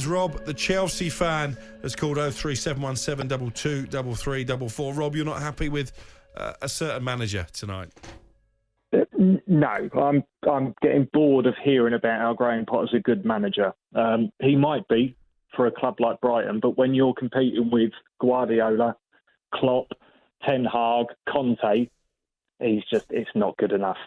Rob, the Chelsea fan, has called 03717 223344. Rob, you're not happy with a certain manager tonight? No, I'm getting bored of hearing about how Graham Potter's a good manager. He might be for a club like Brighton, but when you're competing with Guardiola, Klopp, Ten Hag, Conte, it's not good enough.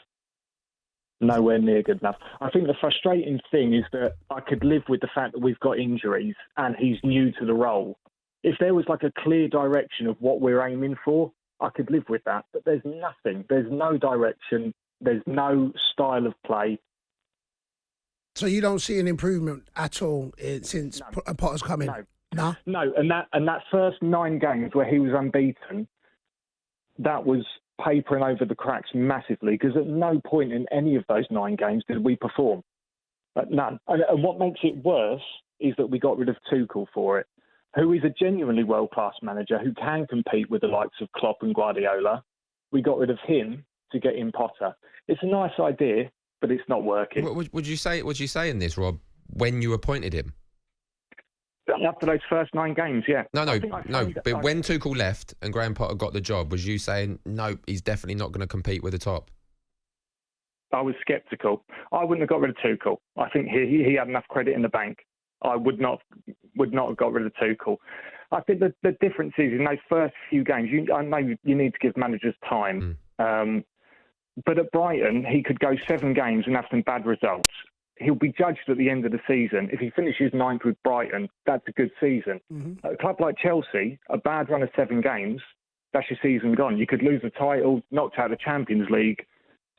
Nowhere near good enough. I think the frustrating thing is that I could live with the fact that we've got injuries and he's new to the role. If there was like a clear direction of what we're aiming for, I could live with that. But there's nothing. There's no direction. There's no style of play. So you don't see an improvement at all since Potter's come in? No. And that first 9 games where he was unbeaten, that was papering over the cracks massively, because at no point in any of those 9 games did we perform. None. And what makes it worse is that we got rid of Tuchel for it, who is a genuinely world-class manager who can compete with the likes of Klopp and Guardiola. We got rid of him to get in Potter. It's a nice idea, but it's not working. Would you say in this, Rob, when you appointed him? After those first 9 games, yeah. No. But when Tuchel left and Graham Potter got the job, was you saying, no, he's definitely not going to compete with the top? I was sceptical. I wouldn't have got rid of Tuchel. I think he had enough credit in the bank. I would not have got rid of Tuchel. I think the difference is in those first few games, I know you need to give managers time. But at Brighton, he could go 7 games and have some bad results. He'll be judged at the end of the season. If he finishes 9th with Brighton, that's a good season. At a club like Chelsea, a bad run of 7 games, that's your season gone. You could lose the title, knocked out of the Champions League.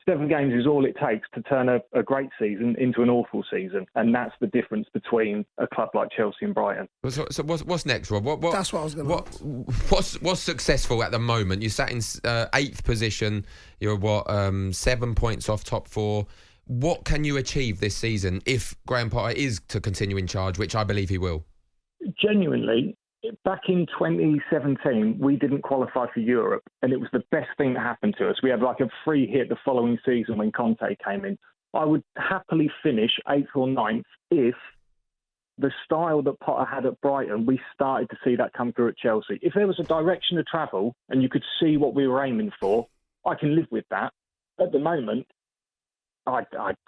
7 games is all it takes to turn a great season into an awful season. And that's the difference between a club like Chelsea and Brighton. So what's next, Rob? That's what I was going to ask. What's successful at the moment? You sat in 8th position. You're 7 points off top 4. What can you achieve this season if Graham Potter is to continue in charge, which I believe he will? Genuinely, back in 2017, we didn't qualify for Europe, and it was the best thing that happened to us. We had like a free hit the following season when Conte came in. I would happily finish 8th or 9th if the style that Potter had at Brighton, we started to see that come through at Chelsea. If there was a direction of travel and you could see what we were aiming for, I can live with that. At the moment, I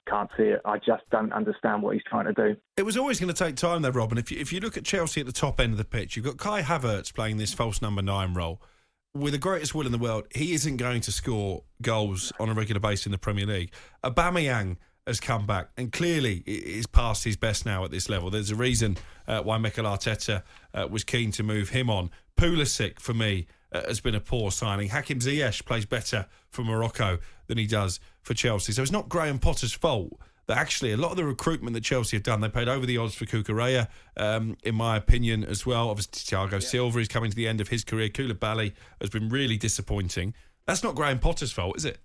can't see it. I just don't understand what he's trying to do. It was always going to take time, though, Robin. If you look at Chelsea at the top end of the pitch, you've got Kai Havertz playing this false number 9 role. With the greatest will in the world, he isn't going to score goals on a regular basis in the Premier League. Aubameyang has come back and clearly is past his best now at this level. There's a reason why Mikel Arteta was keen to move him on. Pulisic, for me, has been a poor signing. Hakim Ziyech plays better for Morocco than he does for Chelsea. So it's not Graham Potter's fault that actually a lot of the recruitment that Chelsea have done, they paid over the odds for Cucurella, in my opinion, as well. Obviously, Thiago Silva is coming to the end of his career. Koulibaly has been really disappointing. That's not Graham Potter's fault, is it?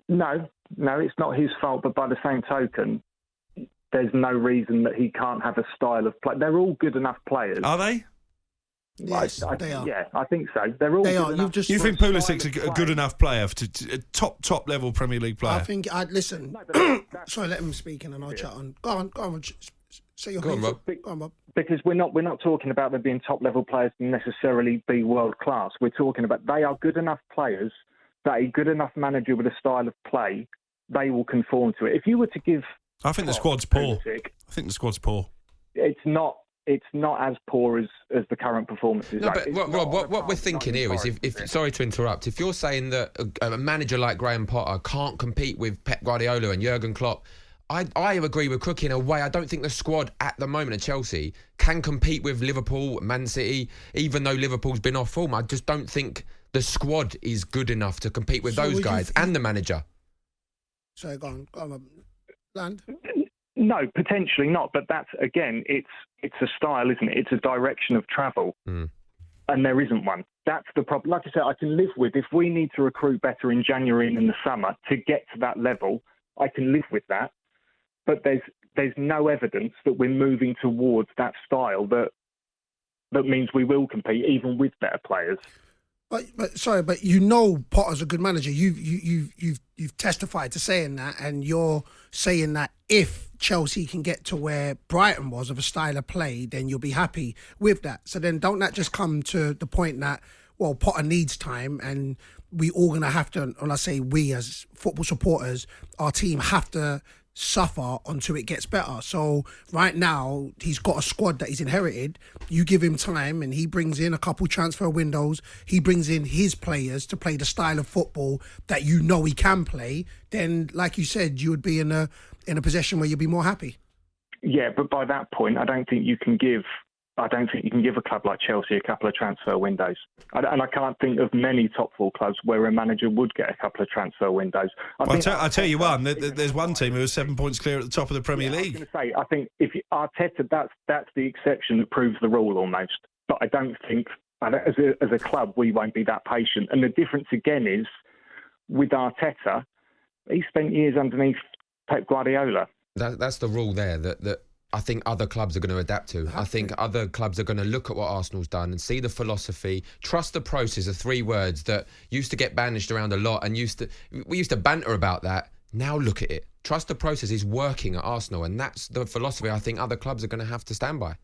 No, it's not his fault. But by the same token, there's no reason that he can't have a style of play. They're all good enough players. Are they? Yes, they are. Yeah, I think so. They're all They good are. enough. You think Pulisic's a good enough player, a top level Premier League player? I think listen. Sorry, let him speak and then I'll chat on. Go on. Say your Go on, Rob. Go on, Rob. Because we're not talking about them being top level players to necessarily be world class. We're talking about they are good enough players that a good enough manager with a style of play, they will conform to it. If you were to give, I think the squad's poor. It's not as poor as the current performances. No, but Rob, what we're thinking here is, if sorry to interrupt, if you're saying that a manager like Graham Potter can't compete with Pep Guardiola and Jurgen Klopp, I agree with Crook in a way. I don't think the squad at the moment at Chelsea can compete with Liverpool, Man City, even though Liverpool's been off form. I just don't think the squad is good enough to compete with those guys and the manager. Sorry, go on, Land. No, potentially not. But that's, again, it's a style, isn't it? It's a direction of travel. And there isn't one. That's the problem. Like I said, I can live with if we need to recruit better in January and in the summer to get to that level, I can live with that. But there's no evidence that we're moving towards that style that means we will compete even with better players. But you know Potter's a good manager. You've testified to saying that, and you're saying that if Chelsea can get to where Brighton was of a style of play, then you'll be happy with that. So then don't that just come to the point that, well, Potter needs time, and we all going to have to, and I say we as football supporters, our team have to suffer until it gets better. So right now he's got a squad that he's inherited. You give him time and he brings in a couple transfer windows, he brings in his players to play the style of football that you know he can play, then like you said, you would be in a position where you'd be more happy. Yeah, but by that point I don't think you can give a club like Chelsea a couple of transfer windows. And I can't think of many top four clubs where a manager would get a couple of transfer windows. I'll tell you one. There's one team who was 7 points clear at the top of the Premier League. I was going to say, I think if Arteta, that's the exception that proves the rule almost. But I don't think, as a club, we won't be that patient. And the difference again is, with Arteta, he spent years underneath Pep Guardiola. That's the rule there that I think other clubs are going to adapt to. I think other clubs are going to look at what Arsenal's done and see the philosophy. Trust the process are 3 words that used to get banished around a lot, and we used to banter about that. Now look at it. Trust the process is working at Arsenal, and that's the philosophy I think other clubs are going to have to stand by.